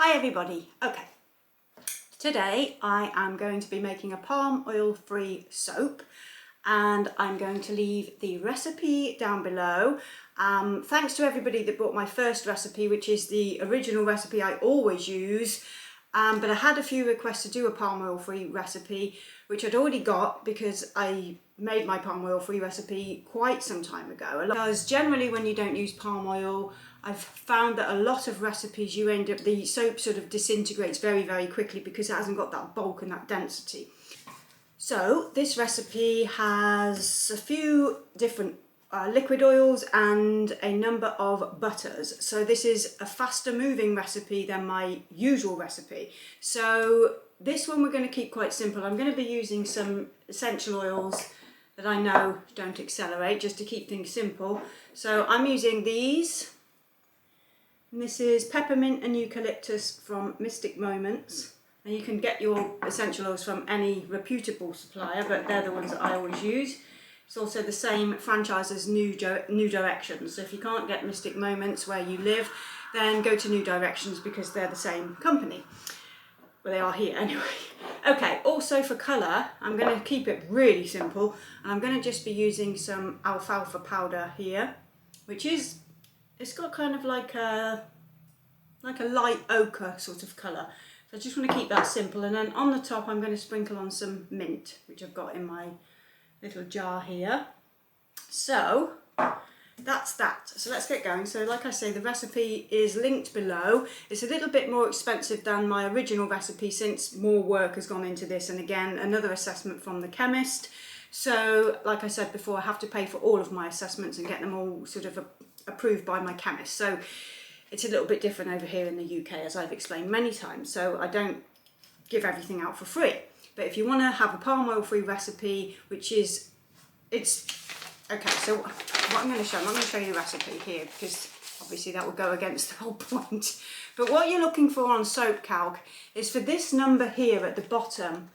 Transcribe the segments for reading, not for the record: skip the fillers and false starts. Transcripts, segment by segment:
Hi everybody. Okay, today I am going to be making a palm oil free soap and I'm going to leave the recipe down below. Thanks to everybody that bought my first recipe, which is the original recipe I always use, but I had a few requests to do a palm oil free recipe, which I'd already got because I made my palm oil free recipe quite some time ago. Because generally when you don't use palm oil, I've found that a lot of recipes you end up, the soap sort of disintegrates very, very quickly because it hasn't got that bulk and that density. So this recipe has a few different liquid oils and a number of butters. So this is a faster moving recipe than my usual recipe. So this one we're going to keep quite simple. I'm going to be using some essential oils that I know don't accelerate, just to keep things simple. So I'm using these. And this is peppermint and eucalyptus from Mystic Moments. And you can get your essential oils from any reputable supplier, but they're the ones that I always use. It's also the same franchise as New Directions. So if you can't get Mystic Moments where you live, then go to New Directions because they're the same company. Well, they are here anyway. Okay, also for colour, I'm going to keep it really simple. And I'm going to just be using some alfalfa powder here, which is, it's got kind of like a light ochre sort of colour. So I just want to keep that simple, and then on the top I'm going to sprinkle on some mint, which I've got in my little jar here. So that's that. So let's get going. So like I say, the recipe is linked below. It's a little bit more expensive than my original recipe since more work has gone into this, and again another assessment from the chemist. So like I said before, I have to pay for all of my assessments and get them all sort of approved by my chemist. So it's a little bit different over here in the UK, as I've explained many times, so I don't give everything out for free. But if you want to have a palm oil free recipe, which is, okay, so what I'm going to show, I'm not going to show you the recipe here because obviously that will go against the whole point. But what you're looking for on soap calc is for this number here at the bottom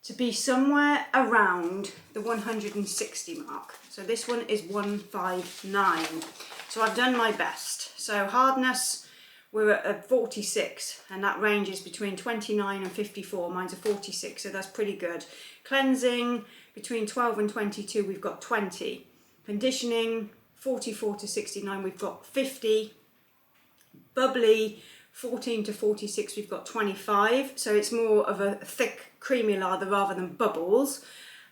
to be somewhere around the 160 mark. So this one is 159. So I've done my best. So hardness, we're at a 46, and that ranges between 29 and 54. Mine's a 46, so that's pretty good. Cleansing, between 12 and 22, we've got 20. Conditioning, 44 to 69, we've got 50. Bubbly, 14 to 46, we've got 25. So it's more of a thick, creamy lather rather than bubbles.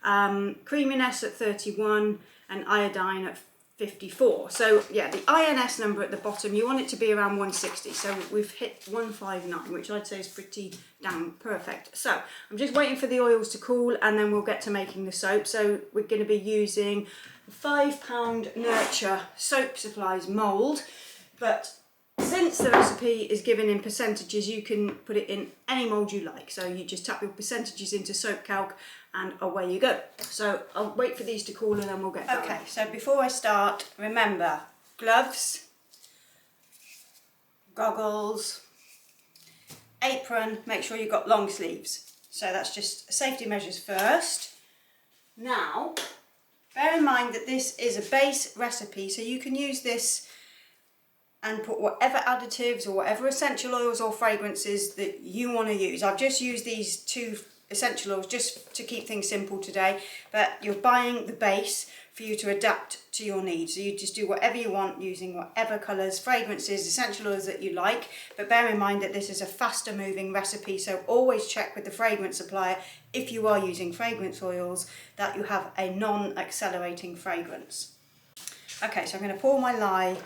Creaminess at 31 and iodine at 54. So yeah, the INS number at the bottom, you want it to be around 160. So we've hit 159, which I'd say is pretty damn perfect. So I'm just waiting for the oils to cool and then we'll get to making the soap. So we're going to be using a £5 Nurture soap supplies mould, but since the recipe is given in percentages, you can put it in any mould you like. So you just tap your percentages into soap calc and away you go. So I'll wait for these to cool and then we'll get going. Okay, so before I start, remember, gloves, goggles, apron, make sure you've got long sleeves. So that's just safety measures first. Now, bear in mind that this is a base recipe, so you can use this and put whatever additives or whatever essential oils or fragrances that you want to use. I've just used these two essential oils just to keep things simple today, but you're buying the base for you to adapt to your needs. So you just do whatever you want using whatever colours, fragrances, essential oils that you like, but bear in mind that this is a faster moving recipe, so always check with the fragrance supplier, if you are using fragrance oils, that you have a non-accelerating fragrance. Okay, so I'm going to pour my lye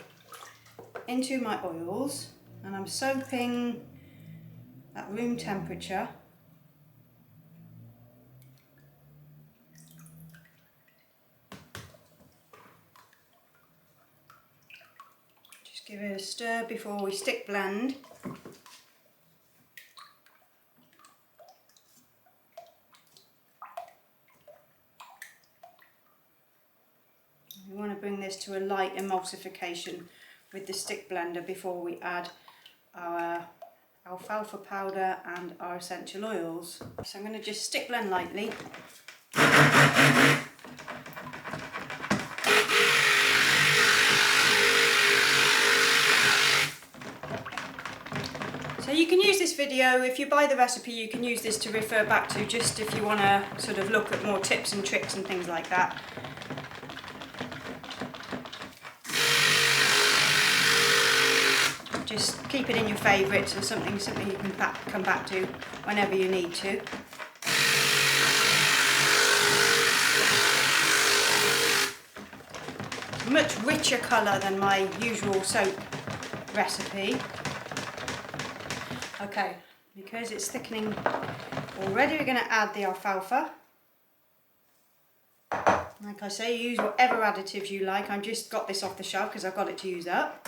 into my oils and I'm soaping at room temperature. Just give it a stir before we stick blend. We want to bring this to a light emulsification with the stick blender before we add our alfalfa powder and our essential oils. So I'm going to just stick blend lightly. So you can use this video, if you buy the recipe, you can use this to refer back to, just if you want to sort of look at more tips and tricks and things like that. Just keep it in your favourites, or something you can come back to whenever you need to. Much richer colour than my usual soap recipe. Okay, because it's thickening already, we're going to add the alfalfa. Like I say, use whatever additives you like. I've just got this off the shelf because I've got it to use up.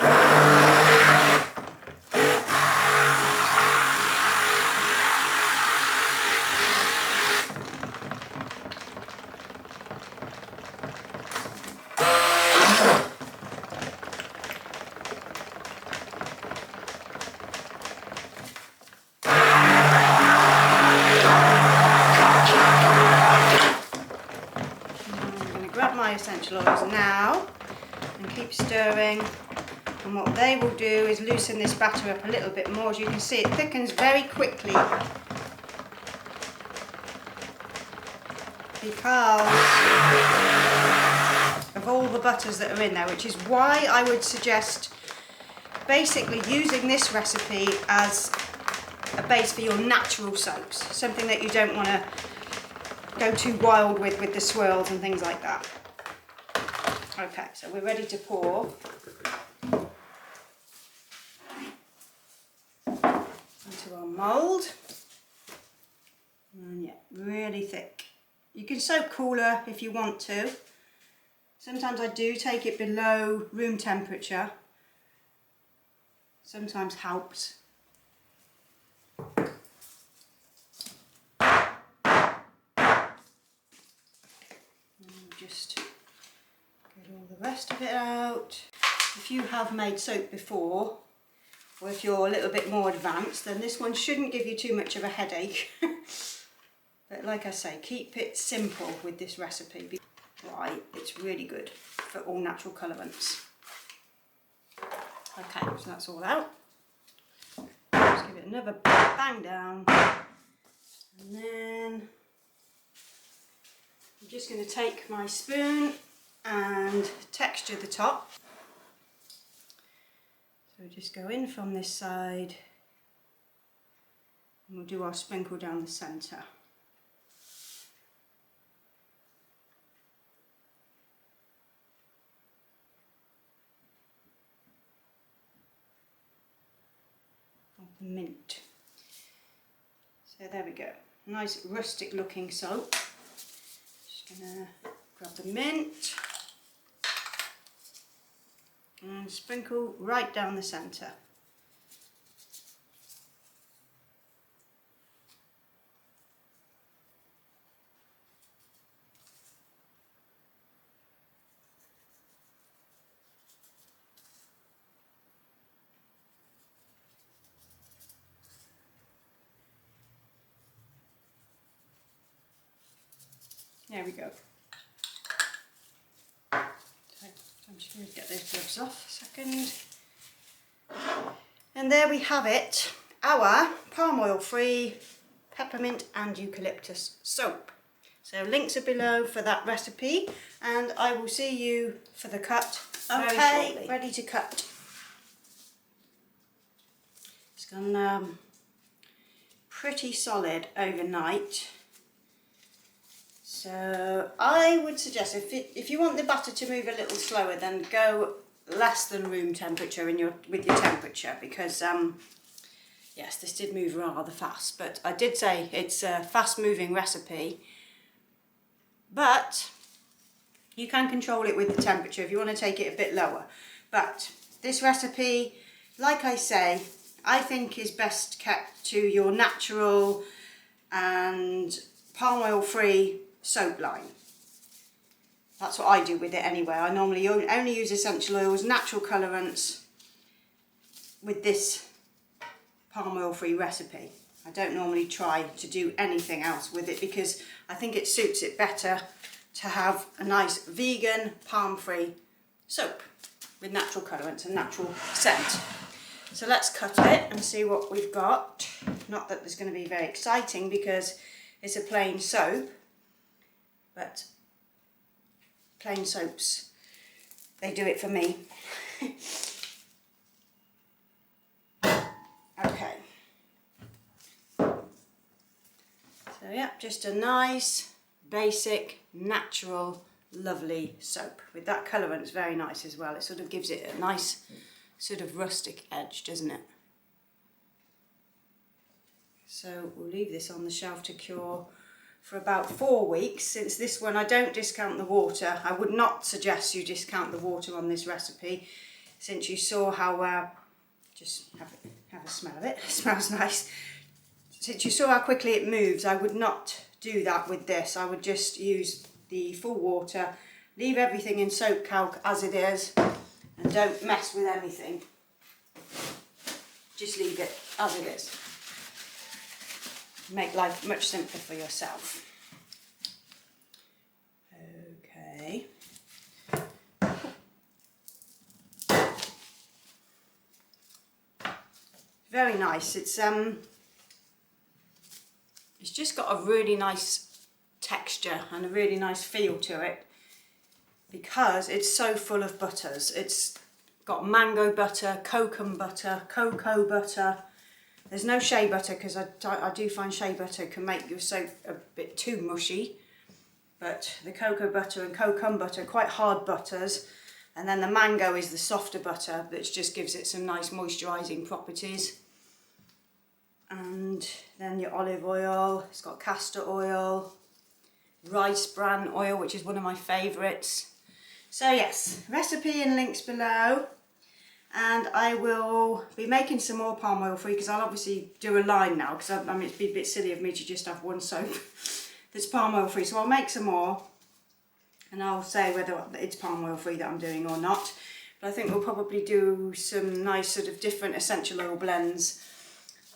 Essential oils now and keep stirring, and what they will do is loosen this batter up a little bit more. As you can see, it thickens very quickly because of all the butters that are in there, which is why I would suggest basically using this recipe as a base for your natural soaps, something that you don't want to go too wild with the swirls and things like that. Okay, so we're ready to pour into our mould. And yeah, really thick. You can soak cooler if you want to. Sometimes I do take it below room temperature. Sometimes helps. And just get all the rest of it out. If you have made soap before, or if you're a little bit more advanced, then this one shouldn't give you too much of a headache. But like I say, keep it simple with this recipe. Right, it's really good for all natural colorants. Okay, so that's all out. Just give it another bang down. And then I'm just going to take my spoon and texture the top. So just go in from this side and we'll do our sprinkle down the centre. Of the mint. So there we go. Nice rustic looking soap. Just gonna grab the mint and sprinkle right down the centre. There we go. So I'm just going to get those gloves off a second. And there we have it, our palm oil free peppermint and eucalyptus soap. So links are below for that recipe, and I will see you for the cut very shortly. Ready to cut. It's gone pretty solid overnight. So I would suggest if you want the batter to move a little slower, then go less than room temperature with your temperature, because yes, this did move rather fast, but I did say it's a fast moving recipe, but you can control it with the temperature if you want to take it a bit lower. But this recipe, like I say, I think is best kept to your natural and palm oil free soap line. That's what I do with it anyway. I normally only use essential oils, natural colorants with this palm oil free recipe. I don't normally try to do anything else with it because I think it suits it better to have a nice vegan palm free soap with natural colorants and natural scent. So let's cut it and see what we've got. Not that there's going to be very exciting because it's a plain soap, but plain soaps, they do it for me. Okay. So yeah, just a nice, basic, natural, lovely soap. With that colourant, it's very nice as well. It sort of gives it a nice sort of rustic edge, doesn't it? So we'll leave this on the shelf to cure for about 4 weeks. Since this one, I don't discount the water. I would not suggest you discount the water on this recipe, since you saw how, just have a smell of it, it smells nice. Since you saw how quickly it moves, I would not do that with this. I would just use the full water, leave everything in soap calc as it is, and don't mess with anything. Just leave it as it is. Make life much simpler for yourself. Okay. Very nice. It's just got a really nice texture and a really nice feel to it because it's so full of butters. It's got mango butter, cocoa butter, cocoa butter. There's no shea butter because I do find shea butter can make your soap a bit too mushy. But the cocoa butter and cocoa butter are quite hard butters. And then the mango is the softer butter that just gives it some nice moisturising properties. And then your olive oil, it's got castor oil, rice bran oil, which is one of my favourites. So yes, recipe and links below. And I will be making some more palm oil free because I'll obviously do a line now because I mean it'd be a bit silly of me to just have one soap that's palm oil free. So I'll make some more and I'll say whether it's palm oil free that I'm doing or not. But I think we'll probably do some nice sort of different essential oil blends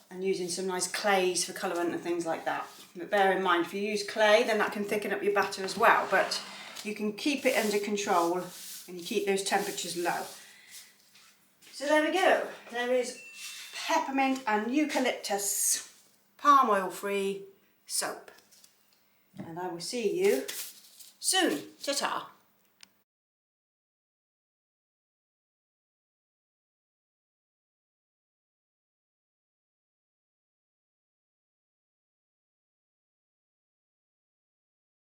and using some nice clays for colourant and things like that. But bear in mind, if you use clay, then that can thicken up your batter as well. But you can keep it under control and you keep those temperatures low. So there we go. There is peppermint and eucalyptus palm oil free soap. And I will see you soon. Ta-ta.